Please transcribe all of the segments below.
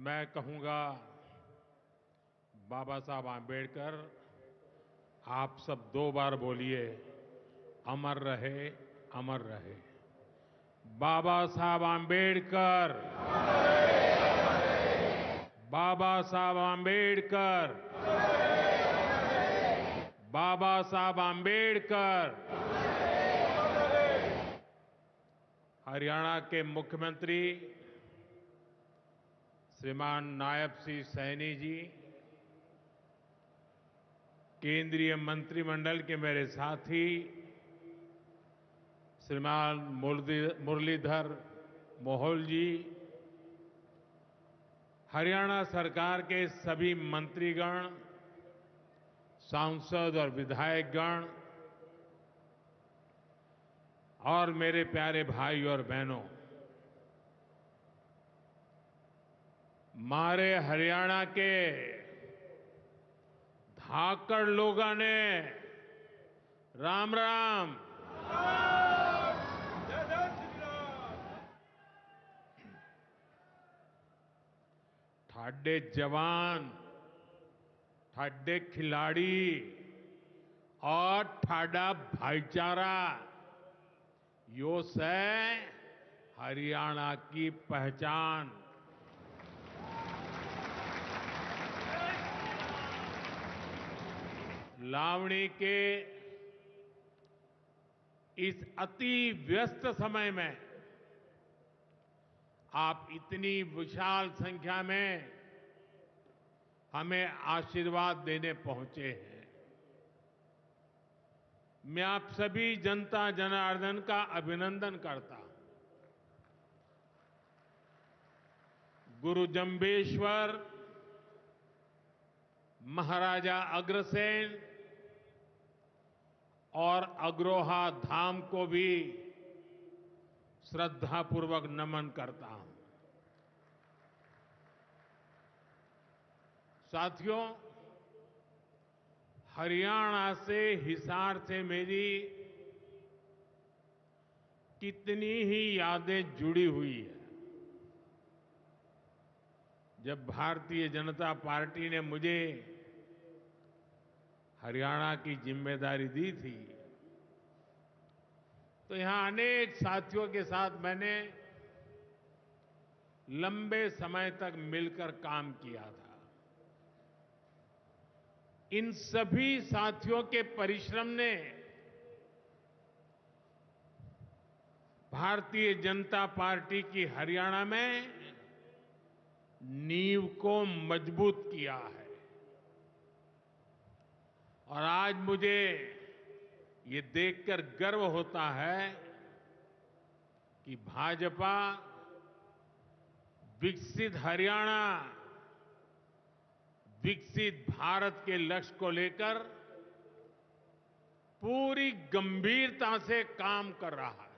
मैं कहूंगा बाबा साहब आम्बेडकर। आप सब 2 बार बोलिए, अमर रहे, अमर रहे। बाबा साहब आम्बेडकर, बाबा साहब आम्बेडकर, बाबा साहब आम्बेडकर। हरियाणा के मुख्यमंत्री श्रीमान नायब सिंह सैनी जी, केंद्रीय मंत्रिमंडल के मेरे साथी श्रीमान मुरलीधर मोहोल जी, हरियाणा सरकार के सभी मंत्रीगण, सांसद और विधायकगण और मेरे प्यारे भाई और बहनों, मारे हरियाणा के धाकड़ लोगों ने राम राम। ठाडे जवान, ठाडे खिलाड़ी और ठाडा भाईचारा, यो से हरियाणा की पहचान। लावणी के इस अति व्यस्त समय में आप इतनी विशाल संख्या में हमें आशीर्वाद देने पहुंचे हैं। मैं आप सभी जनता जनार्दन का अभिनंदन करता हूं। गुरु जंबेश्वर, महाराजा अग्रसेन और अग्रोहा धाम को भी श्रद्धापूर्वक नमन करता हूं। साथियों, हरियाणा से, हिसार से मेरी कितनी ही यादें जुड़ी हुई है। जब भारतीय जनता पार्टी ने मुझे हरियाणा की जिम्मेदारी दी थी, तो यहां अनेक साथियों के साथ मैंने लंबे समय तक मिलकर काम किया था। इन सभी साथियों के परिश्रम ने भारतीय जनता पार्टी की हरियाणा में नींव को मजबूत किया है। और आज मुझे ये देखकर गर्व होता है कि भाजपा विकसित हरियाणा, विकसित भारत के लक्ष्य को लेकर पूरी गंभीरता से काम कर रहा है।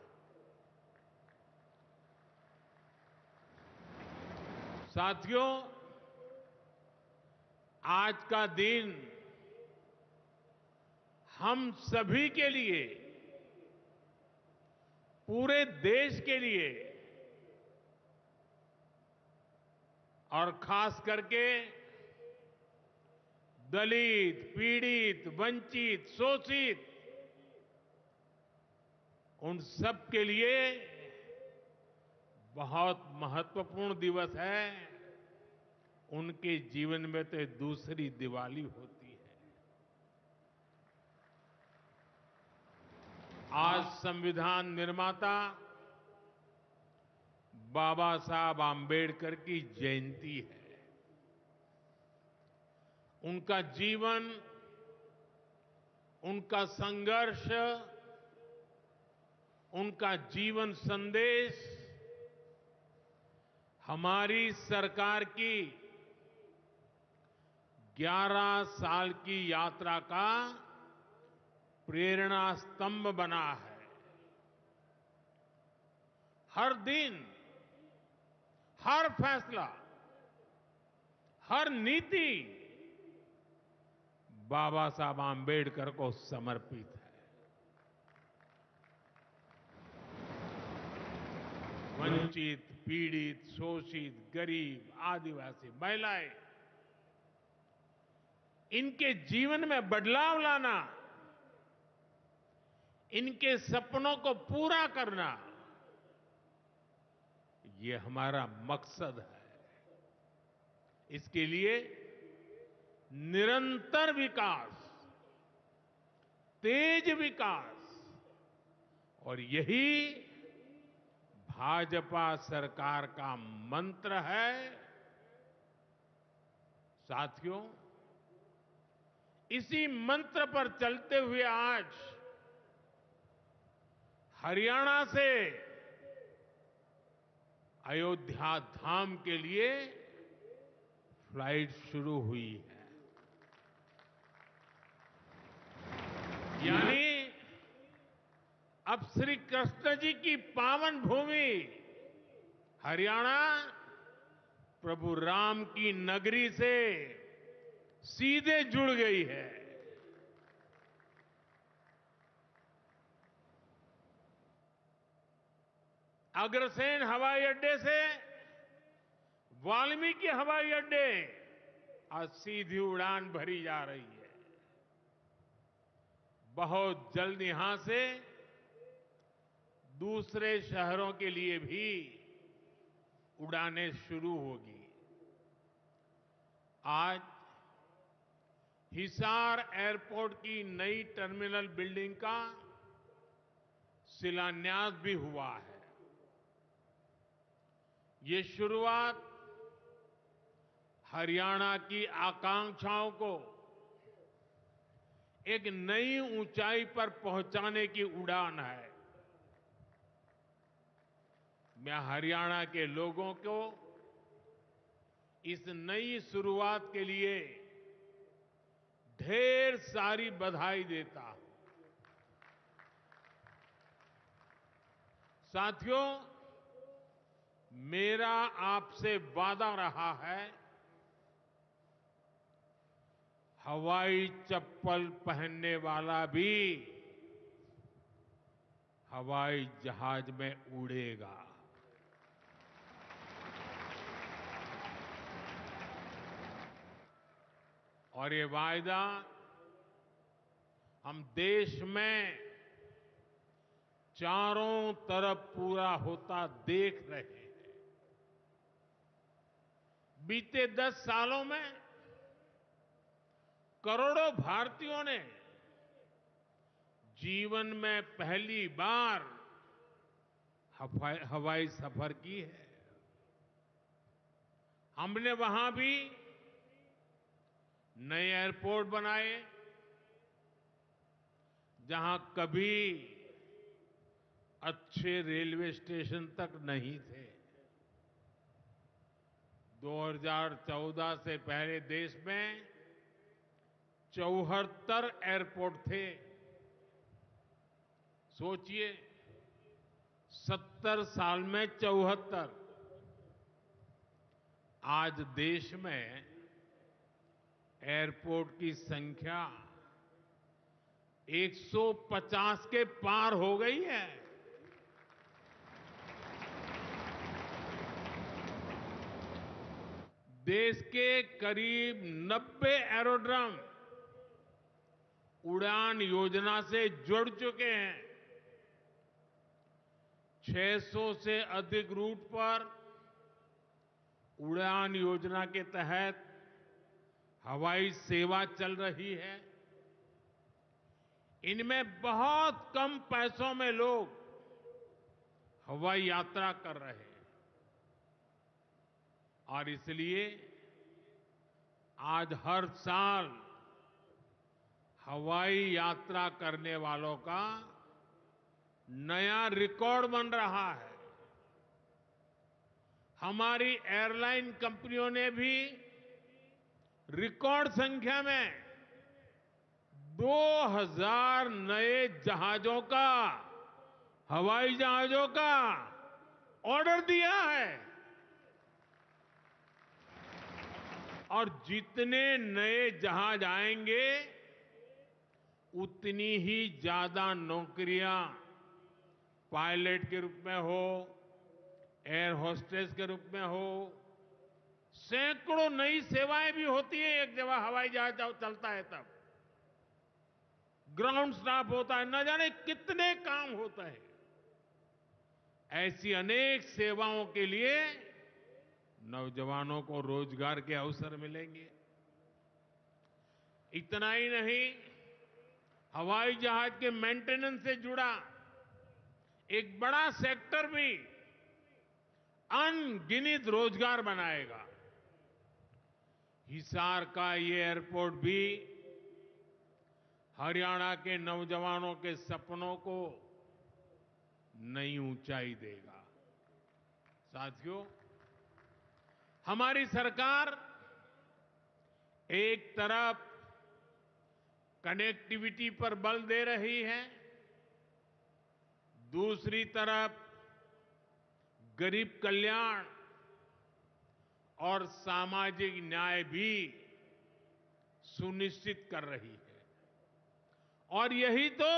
साथियों, आज का दिन हम सभी के लिए, पूरे देश के लिए और खास करके दलित, पीड़ित, वंचित, शोषित, उन सब के लिए बहुत महत्वपूर्ण दिवस है। उनके जीवन में तो दूसरी दिवाली होती है। आज संविधान निर्माता बाबा साहब आम्बेडकर की जयंती है। उनका जीवन, उनका संघर्ष, उनका जीवन संदेश हमारी सरकार की 11 साल की यात्रा का प्रेरणा स्तंभ बना है। हर दिन, हर फैसला, हर नीति बाबा साहब आम्बेडकर को समर्पित है। वंचित, पीड़ित, शोषित, गरीब, आदिवासी, महिलाएं, इनके जीवन में बदलाव लाना, इनके सपनों को पूरा करना, ये हमारा मकसद है। इसके लिए निरंतर विकास, तेज विकास, और यही भाजपा सरकार का मंत्र है। साथियों, इसी मंत्र पर चलते हुए आज हरियाणा से अयोध्या धाम के लिए फ्लाइट शुरू हुई है। यानी अब श्री कृष्ण जी की पावन भूमि हरियाणा प्रभु राम की नगरी से सीधे जुड़ गई है। अग्रसेन हवाई अड्डे से वाल्मीकि हवाई अड्डे आज सीधी उड़ान भरी जा रही है। बहुत जल्द यहां से दूसरे शहरों के लिए भी उड़ानें शुरू होगी। आज हिसार एयरपोर्ट की नई टर्मिनल बिल्डिंग का शिलान्यास भी हुआ है। ये शुरुआत हरियाणा की आकांक्षाओं को एक नई ऊंचाई पर पहुंचाने की उड़ान है। मैं हरियाणा के लोगों को इस नई शुरुआत के लिए ढेर सारी बधाई देता हूं। साथियों, मेरा आपसे वादा रहा है, हवाई चप्पल पहनने वाला भी हवाई जहाज में उड़ेगा। और ये वायदा हम देश में चारों तरफ पूरा होता देख रहे हैं। बीते 10 सालों में करोड़ों भारतीयों ने जीवन में पहली बार हवाई सफर की है। हमने वहां भी नए एयरपोर्ट बनाए, जहां कभी अच्छे रेलवे स्टेशन तक नहीं थे। 2014 से पहले देश में 74 एयरपोर्ट थे। सोचिए, 70 साल में 74। आज देश में एयरपोर्ट की संख्या 150 के पार हो गई है। देश के करीब 90 एरोड्रम उड़ान योजना से जुड़ चुके हैं। 600 से अधिक रूट पर उड़ान योजना के तहत हवाई सेवा चल रही है। इनमें बहुत कम पैसों में लोग हवाई यात्रा कर रहे हैं। और इसलिए आज हर साल हवाई यात्रा करने वालों का नया रिकॉर्ड बन रहा है। हमारी एयरलाइन कंपनियों ने भी रिकॉर्ड संख्या में 2000 नए जहाजों का, हवाई जहाजों का ऑर्डर दिया है। और जितने नए जहाज आएंगे, उतनी ही ज्यादा नौकरियां पायलट के रूप में हो, एयर होस्टेस के रूप में हो, सैकड़ों नई सेवाएं भी होती है। एक जगह हवाई जहाज चलता है तब ग्राउंड स्टाफ होता है, न जाने कितने काम होते हैं। ऐसी अनेक सेवाओं के लिए नौजवानों को रोजगार के अवसर मिलेंगे। इतना ही नहीं, हवाई जहाज के मेंटेनेंस से जुड़ा एक बड़ा सेक्टर भी अनगिनत रोजगार बनाएगा। हिसार का ये एयरपोर्ट भी हरियाणा के नौजवानों के सपनों को नई ऊंचाई देगा। साथियों, हमारी सरकार एक तरफ कनेक्टिविटी पर बल दे रही है, दूसरी तरफ गरीब कल्याण और सामाजिक न्याय भी सुनिश्चित कर रही है। और यही तो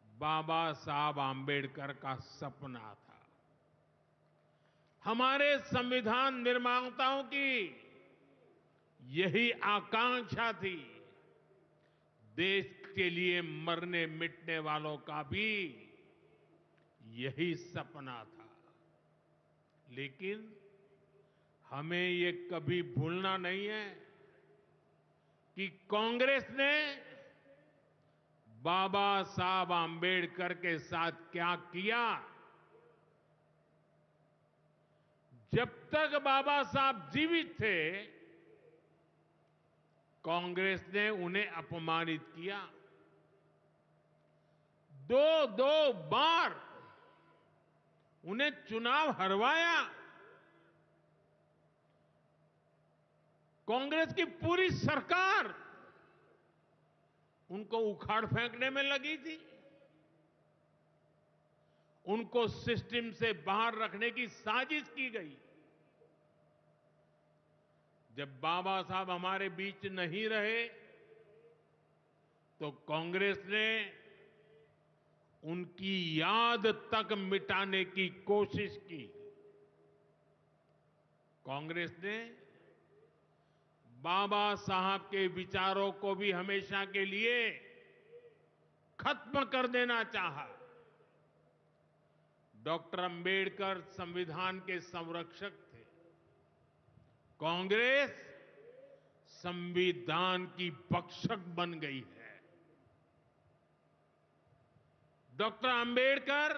बाबा साहब आंबेडकर का सपना था। हमारे संविधान निर्माताओं की यही आकांक्षा थी। देश के लिए मरने मिटने वालों का भी यही सपना था। लेकिन हमें ये कभी भूलना नहीं है कि कांग्रेस ने बाबा साहब आंबेडकर के साथ क्या किया। जब तक बाबा साहब जीवित थे, कांग्रेस ने उन्हें अपमानित किया। दो बार उन्हें चुनाव हरवाया। कांग्रेस की पूरी सरकार उनको उखाड़ फेंकने में लगी थी। उनको सिस्टम से बाहर रखने की साजिश की गई। जब बाबा साहब हमारे बीच नहीं रहे तो कांग्रेस ने उनकी याद तक मिटाने की कोशिश की। कांग्रेस ने बाबा साहब के विचारों को भी हमेशा के लिए खत्म कर देना चाहा। डॉक्टर अंबेडकर संविधान के संरक्षक थे। कांग्रेस संविधान की भक्षक बन गई है। डॉक्टर अंबेडकर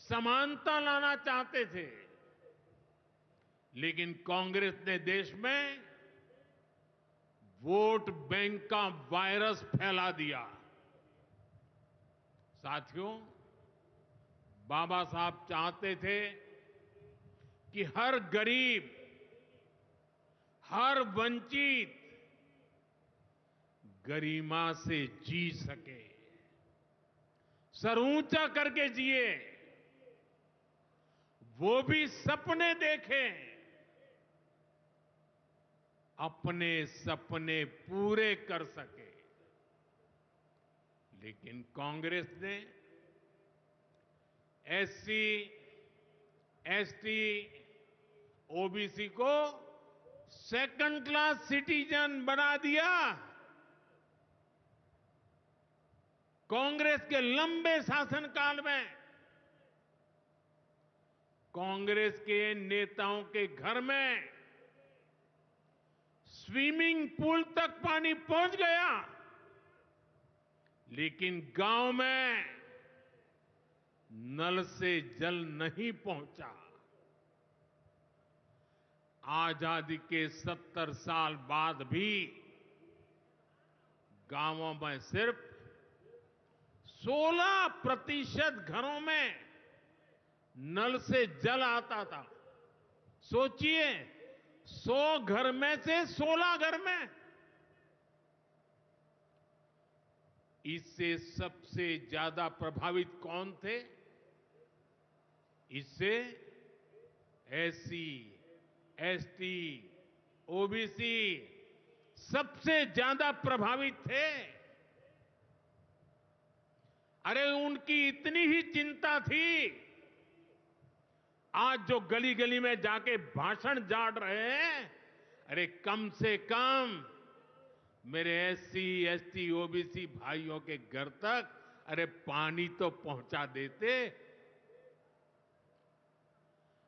समानता लाना चाहते थे, लेकिन कांग्रेस ने देश में वोट बैंक का वायरस फैला दिया। साथियों, बाबा साहब चाहते थे कि हर गरीब, हर वंचित गरिमा से जी सके, सर ऊंचा करके जिए, वो भी सपने देखें, अपने सपने पूरे कर सके। लेकिन कांग्रेस ने एससी, एसटी, ओबीसी को सेकंड क्लास सिटीजन बना दिया। कांग्रेस के लंबे शासनकाल में कांग्रेस के नेताओं के घर में स्विमिंग पूल तक पानी पहुंच गया, लेकिन गांव में नल से जल नहीं पहुंचा। आजादी के 70 साल बाद भी गांवों में सिर्फ 16% घरों में नल से जल आता था। सोचिए, 100 घर में से 16 घर में। इससे सबसे ज्यादा प्रभावित कौन थे? इससे एससी, एसटी, ओबीसी सबसे ज्यादा प्रभावित थे। अरे उनकी इतनी ही चिंता थी आज जो गली गली में जाके भाषण झाड़ रहे हैं, अरे कम से कम मेरे एससी, एसटी, ओबीसी भाइयों के घर तक अरे पानी तो पहुंचा देते।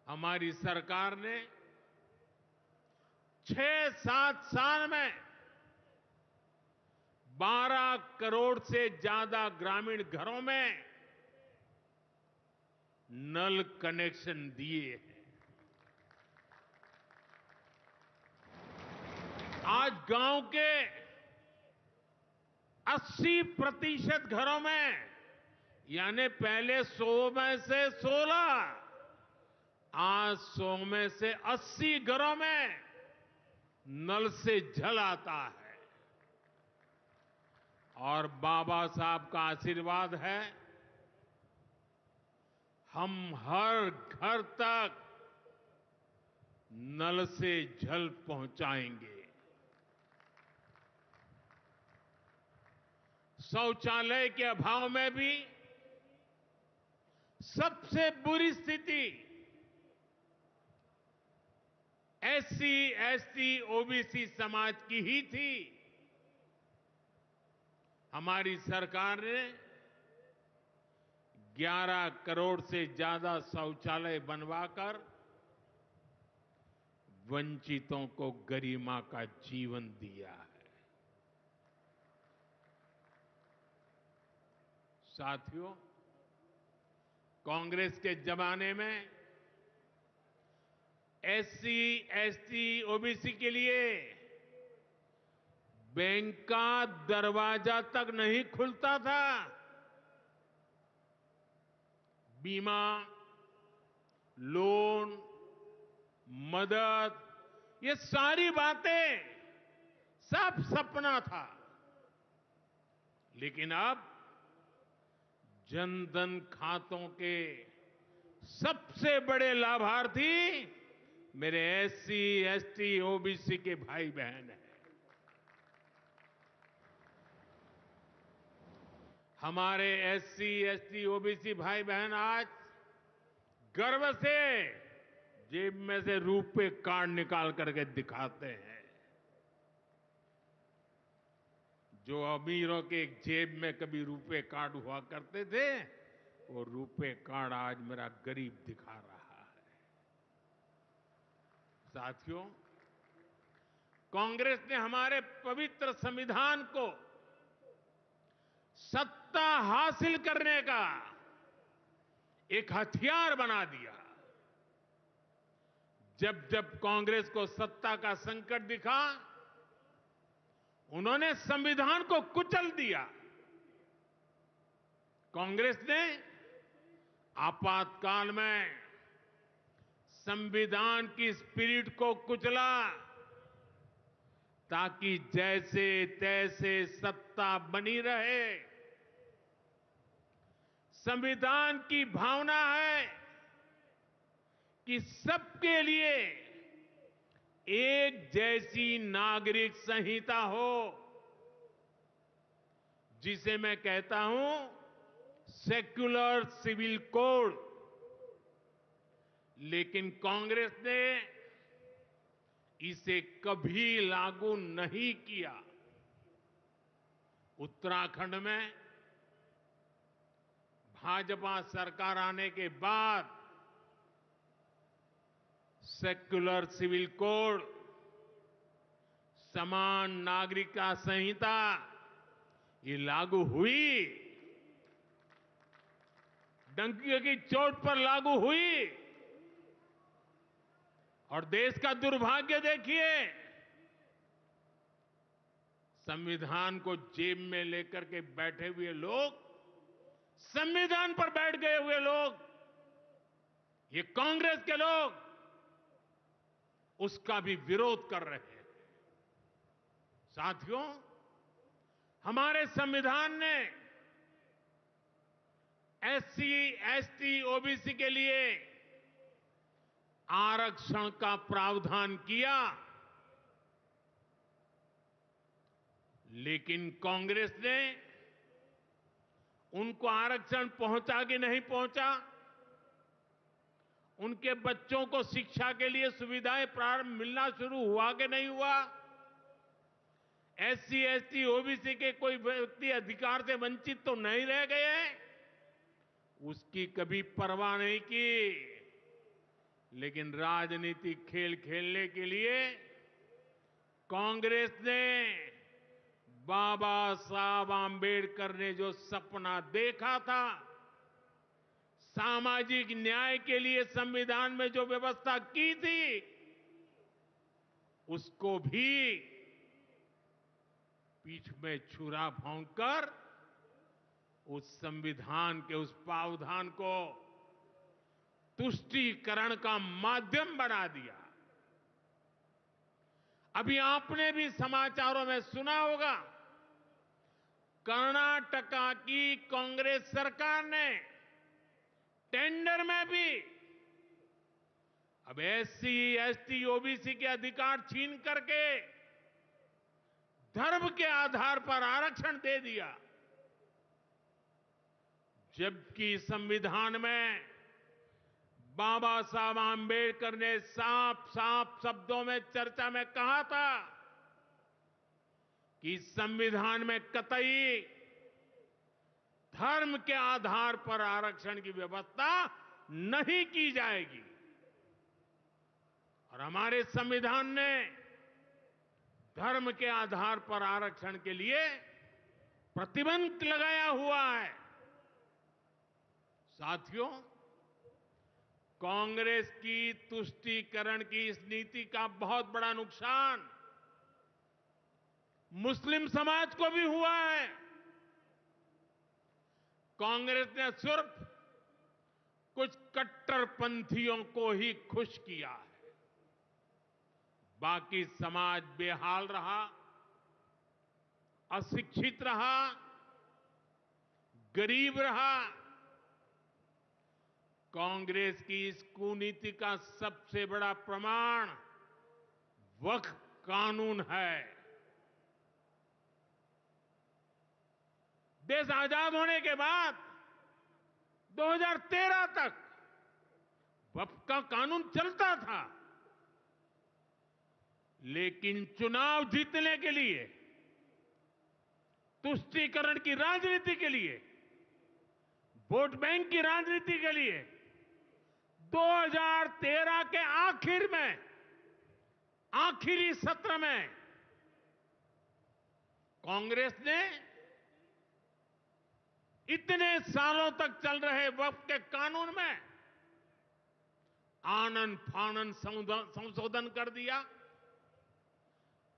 हमारी सरकार ने 6-7 साल में 12 करोड़ से ज्यादा ग्रामीण घरों में नल कनेक्शन दिए हैं। आज गांव के 80% घरों में, यानी पहले 100 में से 16, आज 100 में से 80 घरों में नल से जल आता है। और बाबा साहब का आशीर्वाद है, हम हर घर तक नल से जल पहुंचाएंगे। शौचालय के अभाव में भी सबसे बुरी स्थिति एससी, एसटी, ओबीसी समाज की ही थी। हमारी सरकार ने 11 करोड़ से ज्यादा शौचालय बनवाकर वंचितों को गरिमा का जीवन दिया है। साथियों, कांग्रेस के जमाने में एससी, एसटी, ओबीसी के लिए बैंक का दरवाजा तक नहीं खुलता था। बीमा, लोन, मदद, ये सारी बातें सब सपना था। लेकिन अब जनधन खातों के सबसे बड़े लाभार्थी मेरे एससी, एसटी, ओबीसी के भाई बहन हैं। हमारे एससी, एसटी, ओबीसी भाई बहन आज गर्व से जेब में से रुपए कार्ड निकाल करके दिखाते हैं। जो अमीरों के जेब में कभी रुपए कार्ड हुआ करते थे, वो रुपए कार्ड आज मेरा गरीब दिखा रहा है। साथियों, कांग्रेस ने हमारे पवित्र संविधान को सत्ता हासिल करने का एक हथियार बना दिया। जब जब कांग्रेस को सत्ता का संकट दिखा, उन्होंने संविधान को कुचल दिया। कांग्रेस ने आपातकाल में संविधान की स्पिरिट को कुचला, ताकि जैसे तैसे सत्ता बनी रहे। संविधान की भावना है कि सबके लिए एक जैसी नागरिक संहिता हो, जिसे मैं कहता हूं सेक्युलर सिविल कोड। लेकिन कांग्रेस ने इसे कभी लागू नहीं किया। उत्तराखंड में भाजपा सरकार आने के बाद सेक्युलर सिविल कोड, समान नागरिकता संहिता, ये लागू हुई। डंकी की चोट पर लागू हुई। और देश का दुर्भाग्य देखिए, संविधान को जेब में लेकर के बैठे हुए लोग, संविधान पर बैठ गए हुए लोग, ये कांग्रेस के लोग उसका भी विरोध कर रहे हैं। साथियों, हमारे संविधान ने एससी, एसटी, ओबीसी के लिए आरक्षण का प्रावधान किया, लेकिन कांग्रेस ने उनको आरक्षण पहुंचा कि नहीं पहुंचा, उनके बच्चों को शिक्षा के लिए सुविधाएं प्रारंभ मिलना शुरू हुआ कि नहीं हुआ? एससी, एसटी, ओबीसी के कोई व्यक्ति अधिकार से वंचित तो नहीं रह गए? उसकी कभी परवाह नहीं की। लेकिन राजनीतिक खेल खेलने के लिए कांग्रेस ने बाबा साहब आंबेडकर ने जो सपना देखा था, सामाजिक न्याय के लिए संविधान में जो व्यवस्था की थी, उसको भी पीठ में छुरा भोंककर उस संविधान के उस प्रावधान को तुष्टीकरण का माध्यम बना दिया। अभी आपने भी समाचारों में सुना होगा, कर्नाटका की कांग्रेस सरकार ने टेंडर में भी अब एससी, एसटी, ओबीसी के अधिकार छीन करके धर्म के आधार पर आरक्षण दे दिया। जबकि संविधान में बाबा साहब आंबेडकर ने साफ साफ शब्दों में चर्चा में कहा था कि संविधान में कतई धर्म के आधार पर आरक्षण की व्यवस्था नहीं की जाएगी। और हमारे संविधान ने धर्म के आधार पर आरक्षण के लिए प्रतिबंध लगाया हुआ है। साथियों, कांग्रेस की तुष्टीकरण की इस नीति का बहुत बड़ा नुकसान मुस्लिम समाज को भी हुआ है। कांग्रेस ने सिर्फ कुछ कट्टरपंथियों को ही खुश किया है, बाकी समाज बेहाल रहा, अशिक्षित रहा, गरीब रहा। कांग्रेस की इस कुनीति का सबसे बड़ा प्रमाण वक्फ कानून है। देश आजाद होने के बाद 2013 तक वक्फ का कानून चलता था, लेकिन चुनाव जीतने के लिए, तुष्टीकरण की राजनीति के लिए, वोट बैंक की राजनीति के लिए 2013 के आखिर में, आखिरी सत्र में कांग्रेस ने इतने सालों तक चल रहे वक्फ के कानून में आनन फानन संशोधन कर दिया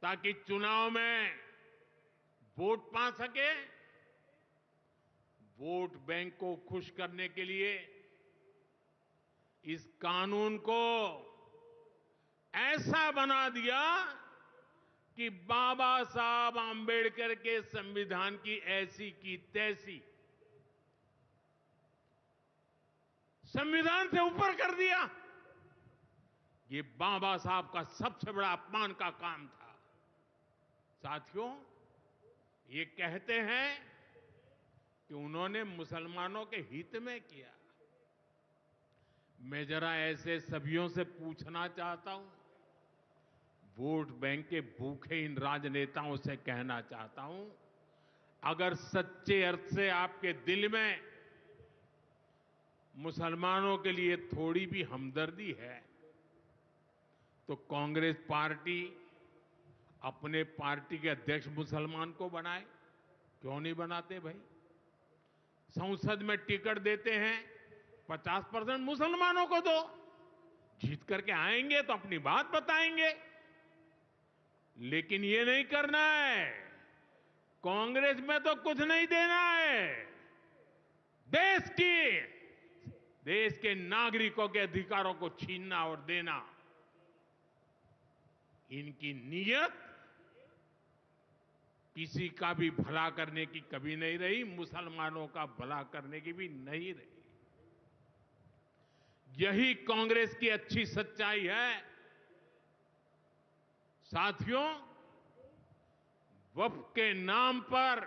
ताकि चुनाव में वोट पा सके। वोट बैंक को खुश करने के लिए इस कानून को ऐसा बना दिया कि बाबा साहब आंबेडकर के संविधान की ऐसी की तैसी संविधान से ऊपर कर दिया। ये बाबा साहब का सबसे बड़ा अपमान का काम था। साथियों, ये कहते हैं कि उन्होंने मुसलमानों के हित में किया। मैं जरा ऐसे सभियों से पूछना चाहता हूं, वोट बैंक के भूखे इन राजनेताओं से कहना चाहता हूं, अगर सच्चे अर्थ से आपके दिल में मुसलमानों के लिए थोड़ी भी हमदर्दी है, तो कांग्रेस पार्टी अपने पार्टी के अध्यक्ष मुसलमान को बनाए। क्यों नहीं बनाते भाई? संसद में टिकट देते हैं, 50% मुसलमानों को दो। जीत करके आएंगे तो अपनी बात बताएंगे, लेकिन ये नहीं करना है। कांग्रेस में तो कुछ नहीं देना है। देश के नागरिकों के अधिकारों को छीनना और देना, इनकी नीयत किसी का भी भला करने की कभी नहीं रही, मुसलमानों का भला करने की भी नहीं रही। यही कांग्रेस की अच्छी सच्चाई है। साथियों, वक्फ के नाम पर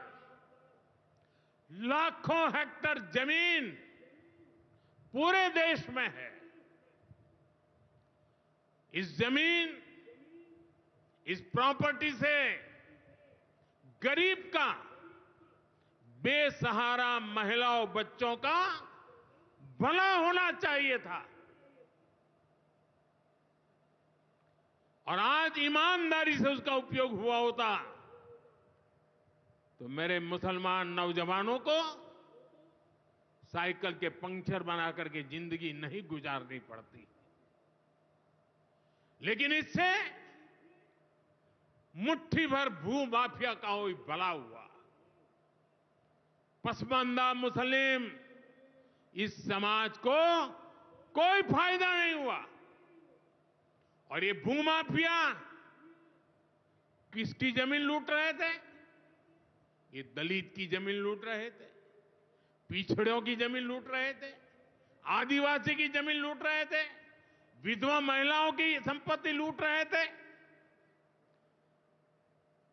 लाखों हेक्टेयर जमीन पूरे देश में है। इस जमीन, इस प्रॉपर्टी से गरीब का, बेसहारा महिलाओं बच्चों का भला होना चाहिए था। और आज ईमानदारी से उसका उपयोग हुआ होता तो मेरे मुसलमान नौजवानों को साइकिल के पंक्चर बना करके जिंदगी नहीं गुजारनी पड़ती। लेकिन इससे मुट्ठी भर भू माफिया का कोई भला हुआ। पसमानदा मुस्लिम इस समाज को कोई फायदा नहीं हुआ। और ये भूमाफिया किसकी जमीन लूट रहे थे? ये दलित की जमीन लूट रहे थे, पिछड़ों की जमीन लूट रहे थे, आदिवासी की जमीन लूट रहे थे, विधवा महिलाओं की संपत्ति लूट रहे थे।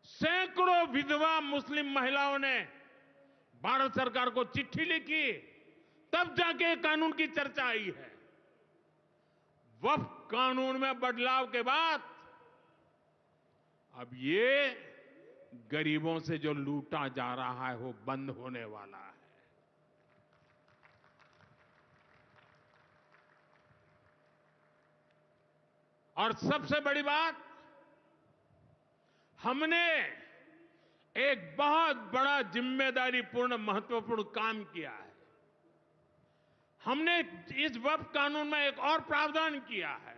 सैकड़ों विधवा मुस्लिम महिलाओं ने भारत सरकार को चिट्ठी लिखी, तब जाके कानून की चर्चा आई है। वक्फ कानून में बदलाव के बाद अब ये गरीबों से जो लूटा जा रहा है वो बंद होने वाला है। और सबसे बड़ी बात, हमने एक बहुत बड़ा जिम्मेदारीपूर्ण महत्वपूर्ण काम किया है। हमने इस वक्फ कानून में एक और प्रावधान किया है।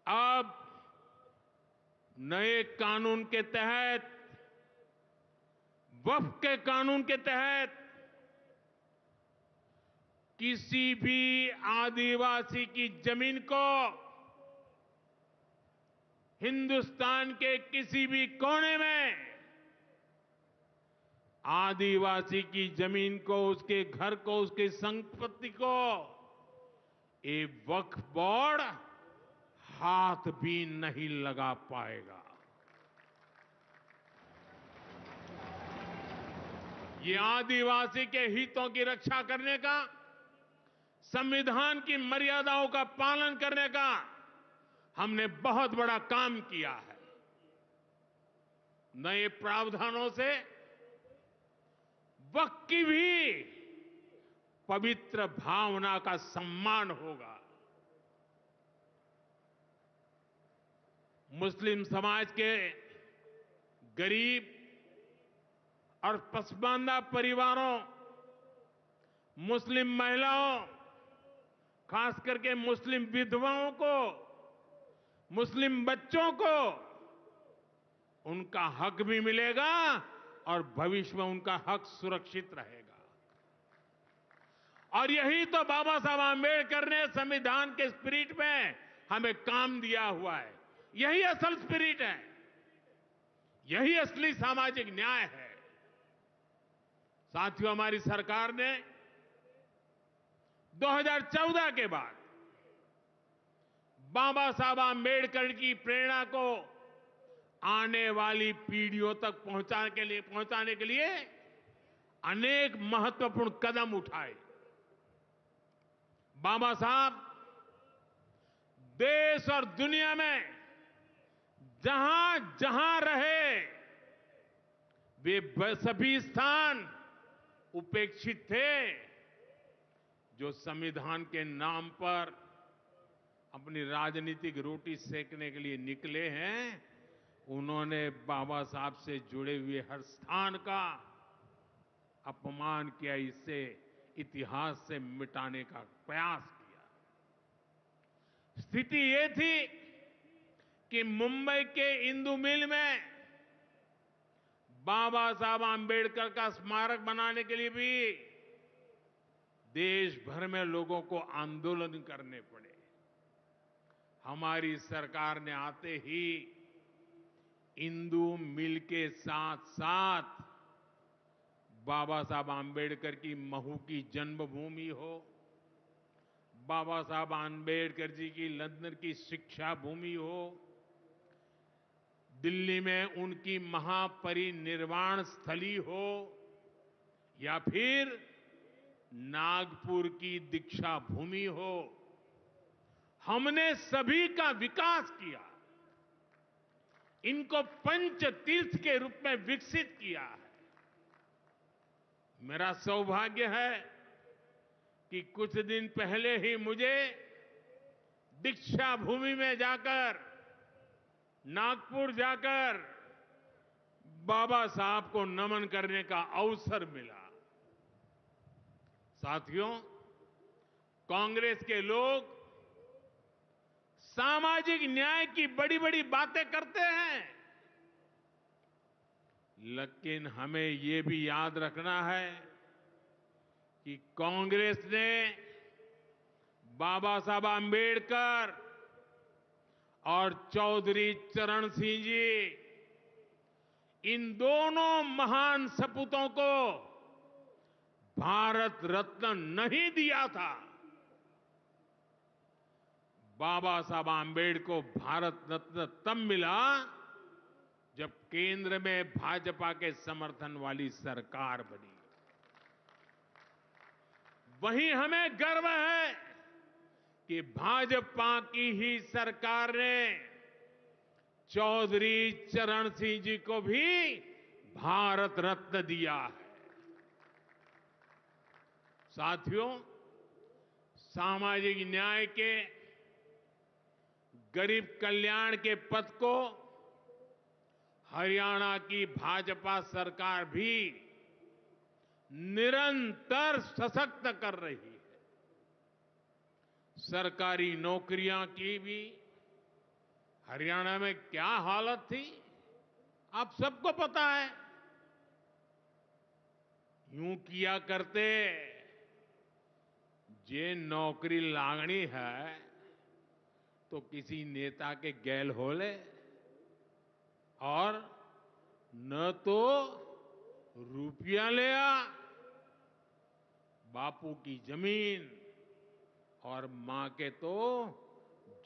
अब नए कानून के तहत, वक्फ के कानून के तहत किसी भी आदिवासी की जमीन को हिंदुस्तान के किसी भी कोने में आदिवासी की जमीन को, उसके घर को, उसकी संपत्ति को ये वक्फ बोर्ड हाथ भी नहीं लगा पाएगा। ये आदिवासी के हितों की रक्षा करने का, संविधान की मर्यादाओं का पालन करने का हमने बहुत बड़ा काम किया है। नए प्रावधानों से वक्फ की भी पवित्र भावना का सम्मान होगा। मुस्लिम समाज के गरीब और पसमानदा परिवारों, मुस्लिम महिलाओं, खास करके मुस्लिम विधवाओं को, मुस्लिम बच्चों को उनका हक भी मिलेगा और भविष्य में उनका हक सुरक्षित रहेगा। और यही तो बाबा साहब आंबेडकर ने संविधान के स्पिरिट में हमें काम दिया हुआ है। यही असल स्पिरिट है, यही असली सामाजिक न्याय है। साथियों, हमारी सरकार ने 2014 के बाद बाबा साहब आंबेडकर की प्रेरणा को आने वाली पीढ़ियों तक पहुंचाने के लिए अनेक महत्वपूर्ण कदम उठाए। बाबा साहब देश और दुनिया में जहां जहां रहे, वे सभी स्थान उपेक्षित थे। जो संविधान के नाम पर अपनी राजनीतिक रोटी सेकने के लिए निकले हैं, उन्होंने बाबा साहब से जुड़े हुए हर स्थान का अपमान किया, इसे इतिहास से मिटाने का प्रयास किया। स्थिति ये थी कि मुंबई के इंदु मिल में बाबा साहब आंबेडकर का स्मारक बनाने के लिए भी देश भर में लोगों को आंदोलन करने पड़े। हमारी सरकार ने आते ही इंदु मिल के साथ साथ बाबा साहब आंबेडकर की महू की जन्मभूमि हो, बाबा साहब आंबेडकर जी की लंदन की शिक्षा भूमि हो, दिल्ली में उनकी महापरिनिर्वाण स्थली हो, या फिर नागपुर की दीक्षा भूमि हो, हमने सभी का विकास किया, इनको पंच तीर्थ के रूप में विकसित किया है। मेरा सौभाग्य है कि कुछ दिन पहले ही मुझे दीक्षा भूमि में जाकर, नागपुर जाकर बाबा साहब को नमन करने का अवसर मिला। साथियों, कांग्रेस के लोग सामाजिक न्याय की बड़ी बड़ी बातें करते हैं, लेकिन हमें ये भी याद रखना है कि कांग्रेस ने बाबा साहब आंबेडकर और चौधरी चरण सिंह जी, इन दोनों महान सपूतों को भारत रत्न नहीं दिया था। बाबा साहब आंबेडकर को भारत रत्न तब मिला जब केंद्र में भाजपा के समर्थन वाली सरकार बनी। वहीं हमें गर्व है कि भाजपा की ही सरकार ने चौधरी चरण सिंह जी को भी भारत रत्न दिया है। साथियों, सामाजिक न्याय के, गरीब कल्याण के पथ को हरियाणा की भाजपा सरकार भी निरंतर सशक्त कर रही है। सरकारी नौकरियां की भी हरियाणा में क्या हालत थी, आप सबको पता है। यूं किया करते, जे नौकरी लागनी है तो किसी नेता के गैल हो ले, और न तो रुपया ले आ, बापू की जमीन और मां के तो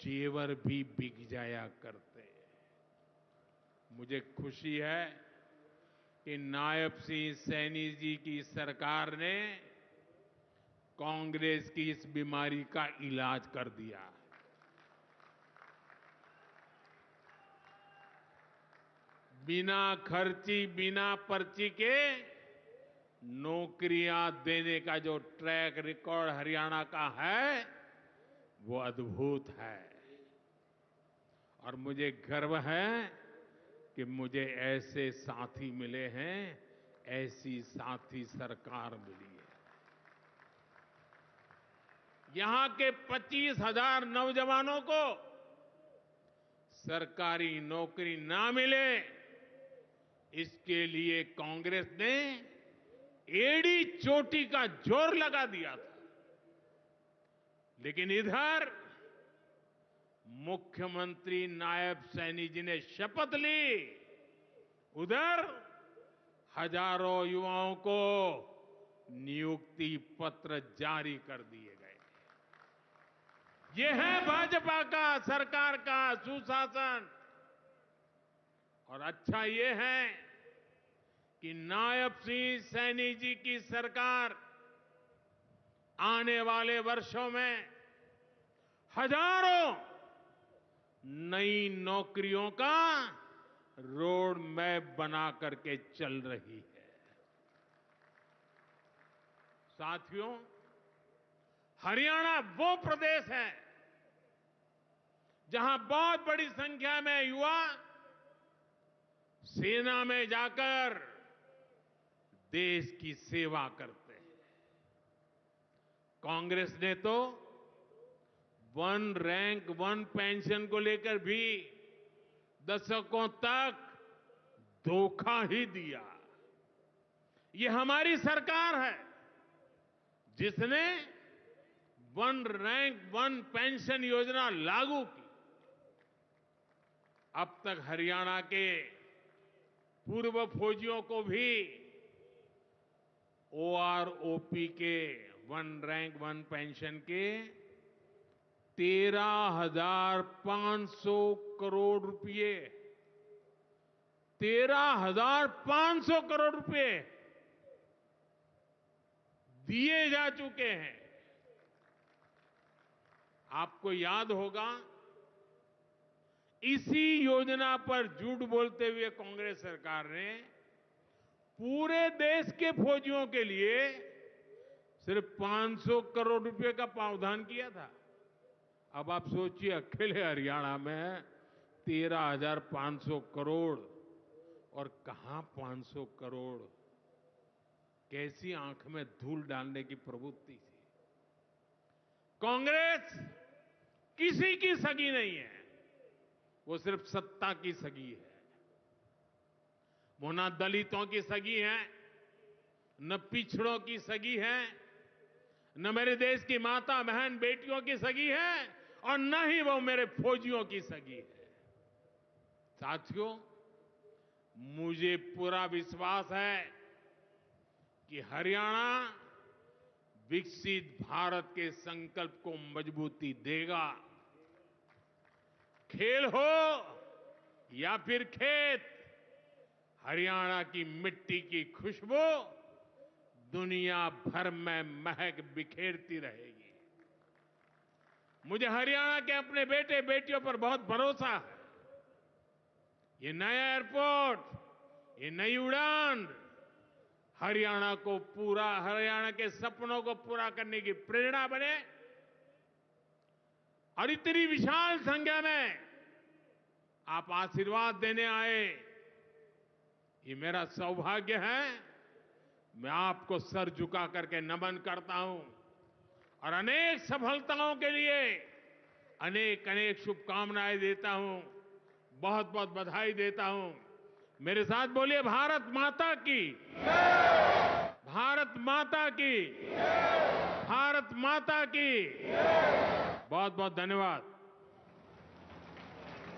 जेवर भी बिक जाया करते। मुझे खुशी है कि नायब सिंह सैनी जी की सरकार ने कांग्रेस की इस बीमारी का इलाज कर दिया। बिना खर्ची, बिना पर्ची के नौकरियां देने का जो ट्रैक रिकॉर्ड हरियाणा का है, वो अद्भुत है। और मुझे गर्व है कि मुझे ऐसे साथी मिले हैं, ऐसी साथी सरकार मिली है। यहां के 25,000 नौजवानों को सरकारी नौकरी ना मिले, इसके लिए कांग्रेस ने एड़ी चोटी का जोर लगा दिया था। लेकिन इधर मुख्यमंत्री नायब सैनी जी ने शपथ ली, उधर हजारों युवाओं को नियुक्ति पत्र जारी कर दिए गए। यह है भाजपा का, सरकार का सुशासन। और अच्छा ये है कि नायब सिंह सैनी जी की सरकार आने वाले वर्षों में हजारों नई नौकरियों का रोड मैप बना करके चल रही है। साथियों, हरियाणा वो प्रदेश है जहां बहुत बड़ी संख्या में युवा सेना में जाकर देश की सेवा करते हैं। कांग्रेस ने तो वन रैंक वन पेंशन को लेकर भी दशकों तक धोखा ही दिया। ये हमारी सरकार है जिसने वन रैंक वन पेंशन योजना लागू की। अब तक हरियाणा के पूर्व फौजियों को भी ओआरओपी के वन रैंक वन पेंशन के 13,500 करोड़ रुपए, 13,500 करोड़ रुपए दिए जा चुके हैं। आपको याद होगा, इसी योजना पर झूठ बोलते हुए कांग्रेस सरकार ने पूरे देश के फौजियों के लिए सिर्फ 500 करोड़ रुपए का प्रावधान किया था। अब आप सोचिए, अकेले हरियाणा में 13,500 करोड़, और कहां 500 करोड़, कैसी आंख में धूल डालने की प्रवृत्ति थी। कांग्रेस किसी की सगी नहीं है, वो सिर्फ सत्ता की सगी है। वो न दलितों की सगी है, न पिछड़ों की सगी है, न मेरे देश की माता बहन बेटियों की सगी है, और न ही वो मेरे फौजियों की सगी है। साथियों, मुझे पूरा विश्वास है कि हरियाणा विकसित भारत के संकल्प को मजबूती देगा। खेल हो या फिर खेत, हरियाणा की मिट्टी की खुशबू दुनिया भर में महक बिखेरती रहेगी। मुझे हरियाणा के अपने बेटे बेटियों पर बहुत भरोसा है। ये नया एयरपोर्ट, ये नई उड़ान हरियाणा के सपनों को पूरा करने की प्रेरणा बने, और इतनी विशाल संख्या में आप आशीर्वाद देने आए, ये मेरा सौभाग्य है। मैं आपको सर झुका करके नमन करता हूं, और अनेक सफलताओं के लिए अनेक अनेक शुभकामनाएं देता हूं, बहुत बहुत बधाई देता हूं। मेरे साथ बोलिए, भारत माता की, भारत माता की, भारत माता की। बहुत बहुत धन्यवाद।